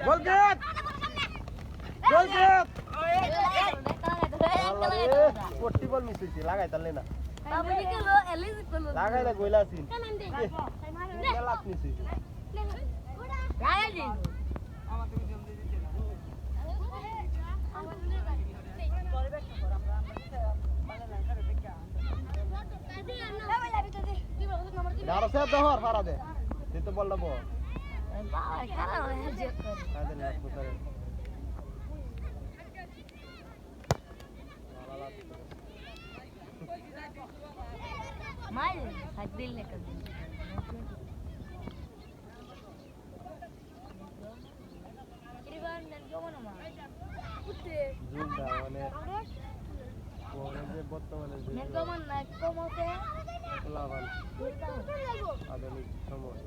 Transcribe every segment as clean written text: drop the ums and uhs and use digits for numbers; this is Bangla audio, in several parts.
গোল কিক গোল কিক কোটি বল মিস হইছে লাগাই তালে না বাবুনি গেলো এলিজ গেলো লাগাই না গোইলা ছিল লাত মিস হইছে লাগাই দিন দাঁড়া সে দহর ফারা দে দিতে বল দেবো বাবা খারাপ হয়ে জেক করে আদে না পুতারে মাই সাইকেল লেকে দিন এবার নেন কেমন মা কুতে জুনটা মানে ওরে যে বর্তমানে যে নেন কেমন না কমতে লাভান আধুনিক সময়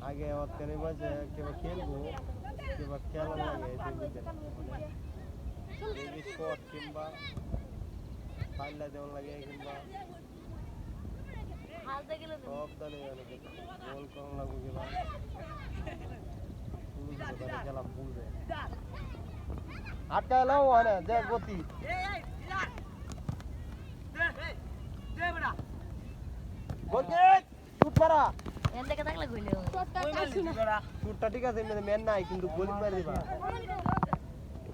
আগে অতখানি বাজে কেবা খেলবো কেবা খেলা লাগে এই শট কিংবা পাল্লা দেওয়া লাগে কিংবা হালতে গেলে সব দানে অনেক গোল কম লাগবে কিংবা খেলা ফুলবে আটকা লাও হয় যে গতি গোল কিক শুট মারা এন থেকে থাকলে কইলে শুটটা ঠিক আছে মেন নাই কিন্তু গোল মারি দিবা